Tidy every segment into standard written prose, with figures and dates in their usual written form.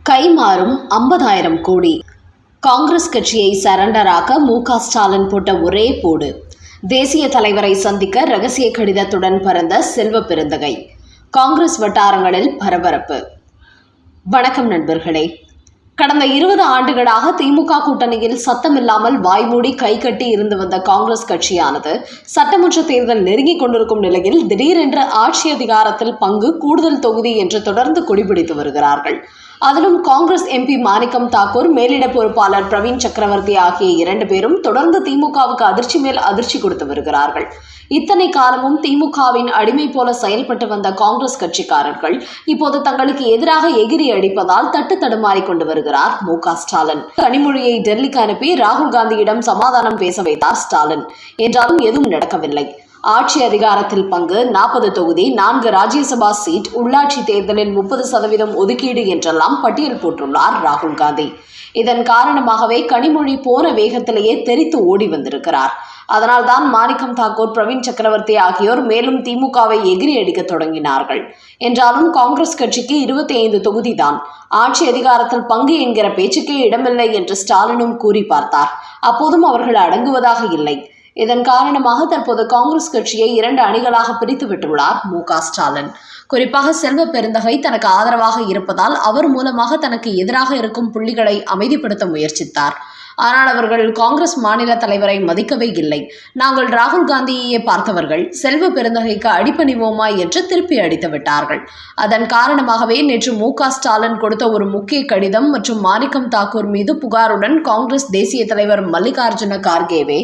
கைமாறும் 50,000 கோடி. காங்கிரஸ் கட்சியை சரண்டராக்க மு.க. ஸ்டாலின் போட்ட ஒரே போடு. தேசிய தலைவரை சந்திக்க ரகசிய கடிதத்துடன் பறந்த செல்வ பெருந்தகை. காங்கிரஸ் வட்டாரங்களில் பரபரப்பு. வணக்கம் நண்பர்களே. கடந்த 20 ஆண்டுகளாக திமுக கூட்டணியில் சத்தமில்லாமல் வாய்மூடி கைகட்டி இருந்து வந்த காங்கிரஸ் கட்சியானது சட்டமன்ற தேர்தல் நெருங்கிக் கொண்டிருக்கும் நிலையில் திடீரென்று ஆட்சி அதிகாரத்தில் பங்கு, கூடுதல் தொகுதி என்று தொடர்ந்து கொடிபிடித்து வருகிறார்கள். அதிலும் காங்கிரஸ் எம்பி மாணிக்கம் தாக்கூர், மேலிட பொறுப்பாளர் பிரவீன் சக்கரவர்த்தி ஆகிய 2 பேரும் தொடர்ந்து திமுகவுக்கு அதிர்ச்சி மேல் அதிர்ச்சி கொடுத்து வருகிறார்கள். இத்தனை காலமும் திமுகவின் அடிமை போல செயல்பட்டு வந்த காங்கிரஸ் கட்சிக்காரர்கள் இப்போது தங்களுக்கு எதிராக எகிரி அடிப்பதால் தட்டு தடுமாறி கொண்டு வருகிறார் மு.க. ஸ்டாலின். கனிமொழியை டெல்லிக்கு அனுப்பி ராகுல் காந்தியிடம் சமாதானம் பேச வைத்தார் ஸ்டாலின். என்றாலும் எதுவும் நடக்கவில்லை. ஆட்சி அதிகாரத்தில் பங்கு, 40 தொகுதி, 4 ராஜ்யசபா சீட், உள்ளாட்சி தேர்தலில் 30% ஒதுக்கீடு என்றெல்லாம் பட்டியல் போட்டுள்ளார் ராகுல் காந்தி. இதன் காரணமாகவே கனிமொழி போன வேகத்திலேயே தெரித்து ஓடி வந்திருக்கிறார். அதனால்தான் மாணிக்கம் தாக்கூர், பிரவீன் சக்கரவர்த்தி ஆகியோர் மேலும் திமுகவை எகிரி அடிக்க தொடங்கினார்கள். என்றாலும் காங்கிரஸ் கட்சிக்கு 25 தொகுதி தான். ஆட்சி அதிகாரத்தில் பங்கு என்கிற பேச்சுக்கே இடமில்லை என்று ஸ்டாலினும் கூறி பார்த்தார். அப்போதும் அவர்கள் அடங்குவதாக இல்லை. இதன் காரணமாக தற்போது காங்கிரஸ் கட்சியை 2 அணிகளாக பிரித்து விட்டுள்ளார் மு.க. ஸ்டாலின். குறிப்பாக செல்வ பெருந்தகை தனக்கு ஆதரவாக இருப்பதால் அவர் மூலமாக தனக்கு எதிராக இருக்கும் புள்ளிகளை அமைதிப்படுத்த முயற்சித்தார். ஆனால் அவர்கள் காங்கிரஸ் மாநில தலைவரை மதிக்கவே இல்லை. நாங்கள் ராகுல் காந்தியையே பார்த்தவர்கள், செல்வ பெருந்தகைக்கு அடிபணிவோமா என்று திருப்பி அடித்து விட்டார்கள். அதன் காரணமாகவே நேற்று மு.க. ஸ்டாலின் கொடுத்த ஒரு முக்கிய கடிதம் மற்றும் மாணிக்கம் தாக்கூர் மீது புகாருடன் காங்கிரஸ் தேசிய தலைவர் மல்லிகார்ஜுன கார்கேவை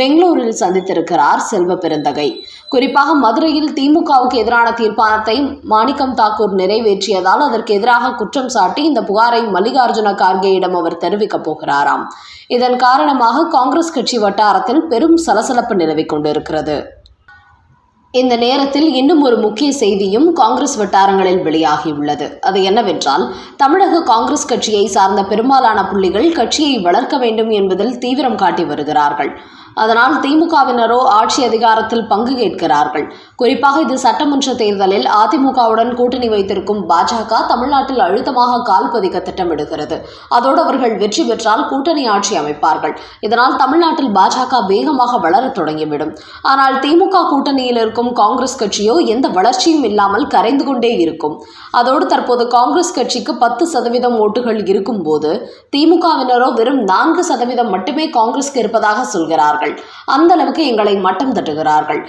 பெங்களூரில் சந்தித்திருக்கிறார் செல்வ பெருந்தகை. குறிப்பாக மதுரையில் திமுகவுக்கு எதிரான தீர்மானத்தை மாணிக்கம் தாக்கூர் நிறைவேற்றியதால் அதற்கு எதிராக குற்றம் சாட்டி இந்த புகாரை மல்லிகார்ஜுன கார்கேயிடம் அவர் தெரிவிக்கப் போகிறாராம். இதன் காரணமாக காங்கிரஸ் கட்சி வட்டாரத்தில் பெரும் சலசலப்பு நிலவிக் கொண்டிருக்கிறது. இந்த நேரத்தில் இன்னும் ஒரு முக்கிய செய்தியும் காங்கிரஸ் வட்டாரங்களில் வெளியாகியுள்ளது. அது என்னவென்றால், தமிழக காங்கிரஸ் கட்சியை சார்ந்த பெரும்பாலான புள்ளிகள் கட்சியை வளர்க்க வேண்டும் என்பதில் தீவிரம் காட்டி வருகிறார்கள். அதனால் திமுகவினரோ ஆட்சி அதிகாரத்தில் பங்கு கேட்கிறார்கள். குறிப்பாக இது சட்டமன்ற தேர்தலில் அதிமுகவுடன் கூட்டணி வைத்திருக்கும் பாஜக தமிழ்நாட்டில் அழுத்தமாக கால் பதிக்க திட்டமிடுகிறது. அதோடு அவர்கள் வெற்றி பெற்றால் கூட்டணி ஆட்சி அமைப்பார்கள். இதனால் தமிழ்நாட்டில் பாஜக வேகமாக வளரத் தொடங்கிவிடும். ஆனால் திமுக கூட்டணியில் இருக்கும் காங்கிரஸ் கட்சியோ எந்த வளர்ச்சியும் இல்லாமல் கரைந்து கொண்டே இருக்கும். அதோடு தற்போது காங்கிரஸ் கட்சிக்கு 10% ஓட்டுகள் இருக்கும் போது திமுகவினரோ வெறும் 4% மட்டுமே காங்கிரஸ்க்கு இருப்பதாக சொல்கிறார்கள். அந்த அளவுக்கு எங்களை மட்டம் தட்டுகிறார்கள்.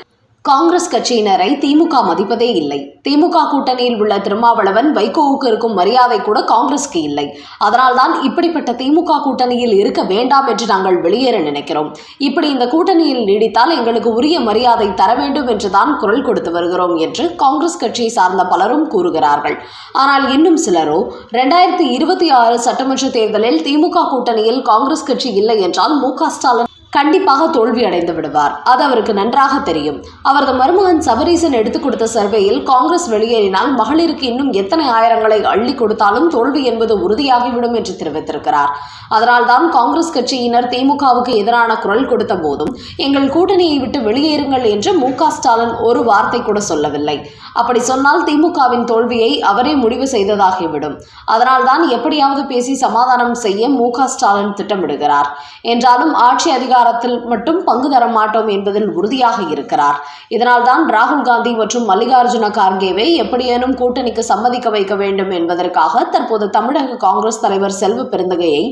காங்கிரஸ் கட்சியினரை திமுக மதிப்பதே இல்லை. திமுக கூட்டணியில் உள்ள திருமாவளவன், வைகோவுக்கு இருக்கும் மரியாதை கூட காங்கிரஸ்க்கு இல்லை. அதனால்தான் இப்படிப்பட்ட திமுக கூட்டணியில் இருக்க வேண்டாம் என்று நாங்கள் வெளியேற நினைக்கிறோம். இப்படி இந்த கூட்டணியில் நீடித்தால் எங்களுக்கு உரிய மரியாதை தர வேண்டும் என்றுதான் குரல் கொடுத்து வருகிறோம் என்று காங்கிரஸ் கட்சியை சார்ந்த பலரும் கூறுகிறார்கள். ஆனால் இன்னும் சிலரோ 2026 சட்டமன்ற தேர்தலில் திமுக கூட்டணியில் காங்கிரஸ் கட்சி இல்லை என்றால் மு.க. ஸ்டாலின் கண்டிப்பாக தோல்வி அடைந்து விடுவார். அது அவருக்கு நன்றாக தெரியும். அவரது மருமகன் சபரீசன் எடுத்துக் கொடுத்த சர்வேயில் காங்கிரஸ் வெளியேறினால் மகளிருக்கு இன்னும் எத்தனை ஆயிரங்களை அள்ளி கொடுத்தாலும் தோல்வி என்பது உறுதியாகிவிடும் என்று தெரிவித்திருக்கிறார். அதனால்தான் காங்கிரஸ் கட்சியினர் திமுகவுக்கு எதிரான குரல் கொடுத்த போதும் எங்கள் கூட்டணியை விட்டு வெளியேறுங்கள் என்று மு.க. ஸ்டாலின் ஒரு வார்த்தை கூட சொல்லவில்லை. அப்படி சொன்னால் திமுகவின் தோல்வியை அவரே முடிவு செய்ததாகிவிடும். அதனால்தான் எப்படியாவது பேசி சமாதானம் செய்ய மு.க. ஸ்டாலின் திட்டமிடுகிறார். என்றாலும் ஆட்சி அதிகாரத்தில் மட்டும் பங்கு தர மாட்டோம் என்பதில் உறுதியாக இருக்கிறார். இதனால்தான் ராகுல் காந்தி மற்றும் மல்லிகார்ஜுன கார்கேவை எப்படியேனும் கூட்டணிக்கு சம்மதிக்க வைக்க வேண்டும் என்பதற்காக தற்போது தமிழக காங்கிரஸ் தலைவர் செல்வ பெருந்தகையை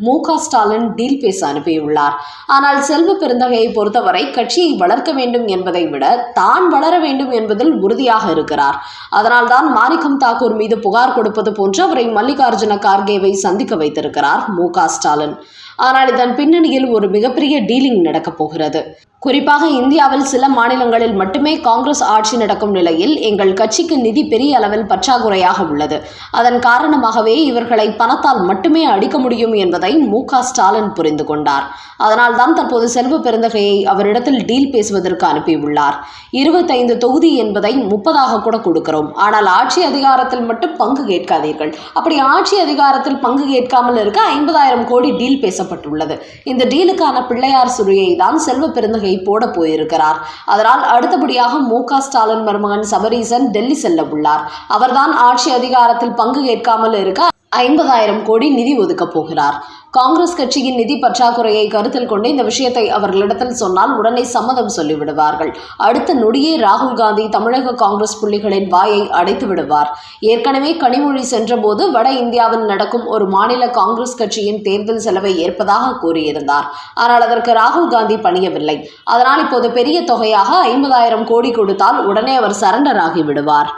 மு.க. ஸ்டாலின் டீல் பேச அனுப்பியுள்ளார். ஆனால் செல்வ பெருந்தகையை பொறுத்தவரை கட்சியை வளர்க்க வேண்டும் என்பதை விட தான் வளர வேண்டும் என்பதில் உறுதியாக இருக்கிறார். அதனால்தான் மாணிக்கம் தாக்கூர் மீது புகார் கொடுப்பது போன்று அவரை மல்லிகார்ஜுன கார்கேவை சந்திக்க வைத்திருக்கிறார் மு.க. ஸ்டாலின். ஆனால் இதன் பின்னணியில் ஒரு மிகப்பெரிய டீலிங் நடக்கப் போகிறது. குறிப்பாக இந்தியாவில் சில மாநிலங்களில் மட்டுமே காங்கிரஸ் ஆட்சி நடக்கும் நிலையில் எங்கள் கட்சிக்கு நிதி பெரிய அளவில் பற்றாக்குறையாக உள்ளது. அதன் காரணமாகவே இவர்களை பணத்தால் மட்டுமே அடிக்க முடியும் என்பதை மு.க. ஸ்டாலின் புரிந்து கொண்டார். அதனால்தான் தற்போது செல்வ பெருந்தகையை அவரிடத்தில் டீல் பேசுவதற்கு அனுப்பியுள்ளார். 25 தொகுதி என்பதை 30 கூட கொடுக்கிறோம். ஆனால் ஆட்சி அதிகாரத்தில் மட்டும் பங்கு கேட்காதீர்கள். அப்படி ஆட்சி அதிகாரத்தில் பங்கு கேட்காமல் இருக்க 50,000 கோடி டீல் பேசப்பட்டுள்ளது. இந்த டீலுக்கான பிள்ளையார் சுழியை தான் செல்வ பெருந்தகை போட போயிருக்கிறார். அதனால் அடுத்தபடியாக மு.க. ஸ்டாலின் மருமகன் சபரீசன் டெல்லி செல்ல உள்ளார். அவர்தான் ஆட்சி அதிகாரத்தில் பங்கு கேட்காமல் இருக்க 50,000 கோடி நிதி ஒதுக்கப் போகிறார். காங்கிரஸ் கட்சியின் நிதி பற்றாக்குறையை கருத்தில் கொண்டு இந்த விஷயத்தை அவர்களிடத்தில் சொன்னால் உடனே சம்மதம் சொல்லிவிடுவார்கள். அடுத்த நொடியே ராகுல் காந்தி தமிழக காங்கிரஸ் புள்ளிகளின் வாயை அடைத்து விடுவார். ஏற்கனவே கனிமொழி சென்றபோது வட இந்தியாவில் நடக்கும் ஒரு மாநில காங்கிரஸ் கட்சியின் தேர்தல் செலவை ஏற்பதாக கூறியிருந்தார். ஆனால் அதற்கு ராகுல் காந்தி பணியவில்லை. அதனால் இப்போது பெரிய தொகையாக 50,000 கோடி கொடுத்தால் உடனே அவர் சரண்டர் ஆகிவிடுவார்.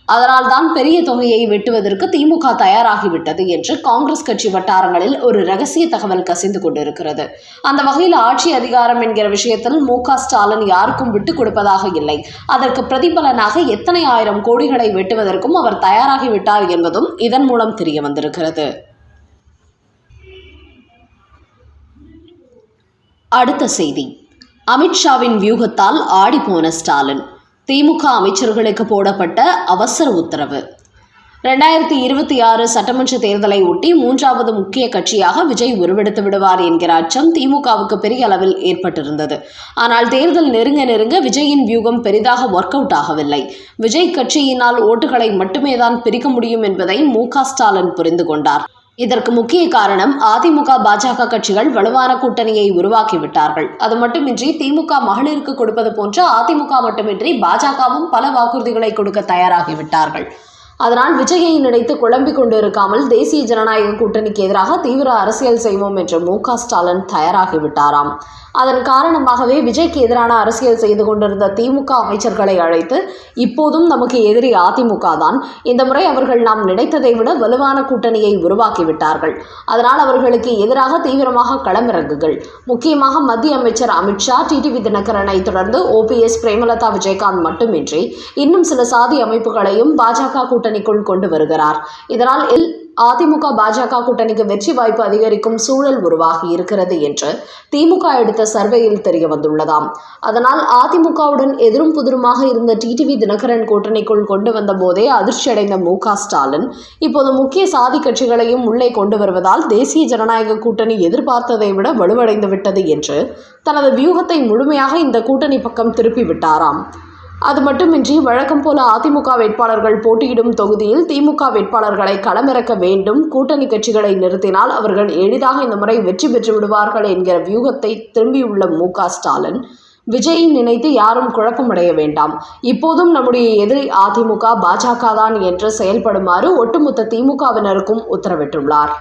அதனால்தான் பெரிய தொகையை வெட்டுவதற்கு திமுக தயாராகிவிட்டது என்று காங்கிரஸ் கட்சி வட்டாரங்களில் ஒரு ரகசிய தகவல் கசிந்து கொண்டிருக்கிறது. அந்த வகையில் ஆட்சி அதிகாரம் என்கிற விஷயத்தில் மு.க.ஸ்டாலின் யாருக்கும் விட்டுக் கொடுப்பதாக இல்லை. அதற்கு பிரதிபலனாக எத்தனை ஆயிரம் கோடிகளை வெட்டுவதற்கும் அவர் தயாராகிவிட்டார் என்பதும் இதன் மூலம் தெரிய வந்திருக்கிறது. அடுத்த செய்தி. அமித்ஷாவின் வியூகத்தால் ஆடிப்போன ஸ்டாலின். திமுக அமைச்சர்களுக்கு போடப்பட்ட அவசர உத்தரவு. 2026 சட்டமன்ற தேர்தலை ஒட்டி 3வது முக்கிய கட்சியாக விஜய் உருவெடுத்து விடுவார் என்கிற அச்சம் திமுகவுக்கு பெரிய அளவில் ஏற்பட்டிருந்தது. ஆனால் தேர்தல் நெருங்க விஜயின் வியூகம் பெரிதாக ஒர்க் அவுட் ஆகவில்லை. விஜய் கட்சியினால் ஓட்டுகளை மட்டுமே தான் பிரிக்க முடியும் என்பதை மு.க.ஸ்டாலின் புரிந்து கொண்டார். இதற்கு முக்கிய காரணம் அதிமுக பாஜக கட்சிகள் வலுவான கூட்டணியை உருவாக்கிவிட்டார்கள். அது மட்டுமின்றி திமுக மகளிருக்கு கொடுப்பது போன்ற அதிமுக மட்டுமின்றி பாஜகவும் பல வாக்குறுதிகளை கொடுக்க தயாராகிவிட்டார்கள். அதனால் விஜயை நினைத்து குழம்பிக் கொண்டிருக்காமல் தேசிய ஜனநாயக கூட்டணிக்கு எதிராக தீவிர அரசியல் செய்வோம் என்று மு.க.ஸ்டாலின் தயாராகிவிட்டாராம். அதன் காரணமாகவே விஜய்க்கு எதிரான அரசியல் செய்து கொண்டிருந்த திமுக அமைச்சர்களை அழைத்து, இப்போதும் நமக்கு எதிரி அதிமுக தான், இந்த முறை அவர்கள் நாம் நினைத்ததை விட வலுவான கூட்டணியை உருவாக்கிவிட்டார்கள். அதனால் அவர்களுக்கு எதிராக தீவிரமாக களமிறங்குகள். முக்கியமாக மத்திய அமைச்சர் அமித்ஷா, டிடிவி தினகரனை தொடர்ந்து OPS, பிரேமலதா விஜயகாந்த் மட்டுமின்றி இன்னும் சில சாதி அமைப்புகளையும் பாஜக கூட்டணிக்குள் கொண்டு வருகிறார். இதனால் அதிமுக பாஜக கூட்டணிக்கு வெற்றி வாய்ப்பு அதிகரிக்கும் சூழல் உருவாகி இருக்கிறது என்று திமுக எடுத்த சர்வேயில் தெரிய வந்துள்ளதாம். அதனால் அதிமுகவுடன் எதிரும் புதிருமாக இருந்த டிடிவி தினகரன் கூட்டணிக்குள் கொண்டு வந்த போதே அதிர்ச்சியடைந்த மு.க.ஸ்டாலின் இப்போது முக்கிய சாதி கட்சிகளையும் உள்ளே கொண்டு வருவதால் தேசிய ஜனநாயக கூட்டணி எதிர்பார்த்ததை விட வலுவடைந்து விட்டது என்று தனது வியூகத்தை முழுமையாக இந்த கூட்டணி பக்கம் திருப்பிவிட்டாராம். அது மட்டுமின்றி வழக்கம் போல அதிமுக வேட்பாளர்கள் போட்டியிடும் தொகுதியில் திமுக வேட்பாளர்களை களமிறக்க வேண்டும். கூட்டணி கட்சிகளை நிறுத்தினால் அவர்கள் எளிதாக இந்த முறை வெற்றி பெற்று விடுவார்கள் என்கிற வியூகத்தை திரும்பியுள்ள மு.க.ஸ்டாலின், விஜயை நினைத்து யாரும் குழப்பமடைய வேண்டாம், இப்போதும் நம்முடைய எதிரி அதிமுக பாஜக தான் என்று செயல்படுமாறு ஒட்டுமொத்த திமுகவினருக்கும் உத்தரவிட்டுள்ளார்.